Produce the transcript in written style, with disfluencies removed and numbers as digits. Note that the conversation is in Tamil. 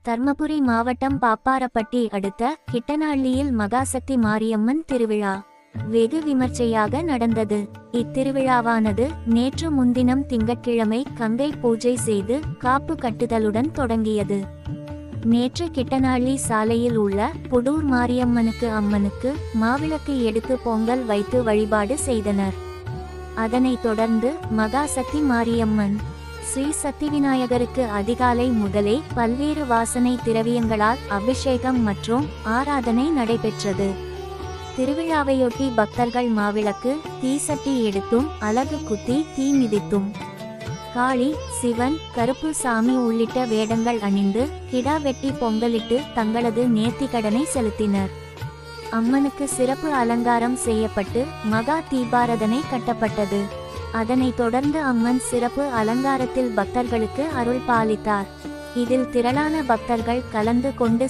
தர்மபுரி மாவட்டம் பாப்பாரப்பட்டி அடுத்த கிட்டனஹள்ளியில் மகாசக்தி மாரியம்மன் திருவிழா வெகு விமர்சையாக நடந்தது. இத்திருவிழாவானது நேற்று முன்தினம் திங்கட்கிழமை கங்கை பூஜை செய்து காப்பு கட்டுதலுடன் தொடங்கியது. நேற்று கிட்டனஹள்ளி சாலையில் உள்ள புடூர் மாரியம்மனுக்கு அம்மனுக்கு மாவிளக்கு எடுத்து பொங்கல் வைத்து வழிபாடு செய்தனர். அதனைத் தொடர்ந்து மகாசக்தி மாரியம்மன் ஸ்ரீ சக்தி விநாயகருக்கு அதிகாலை முதலே பல்வேறு வாசனை திரவியங்களால் அபிஷேகம் மற்றும் ஆராதனை நடைபெற்றது. திருவிழாவையொட்டி பக்தர்கள் மாவிளக்கு, தீசட்டி எடுத்தும் அலகு குத்தி தீ மிதித்தும் காளி, சிவன், கருப்பு சாமி உள்ளிட்ட வேடங்கள் அணிந்து கிடா வெட்டி பொங்கலிட்டு தங்களது நேர்த்திக்கடனை செலுத்தினர். அம்மனுக்கு சிறப்பு அலங்காரம் செய்யப்பட்டு மகா தீபாரதனை கட்டப்பட்டது. அதனைத் தொடர்ந்து அம்மன் சிறப்பு அலங்காரத்தில் பக்தர்களுக்கு அருள் பாலித்தார். இதில் திரளான பக்தர்கள் கலந்து கொண்டு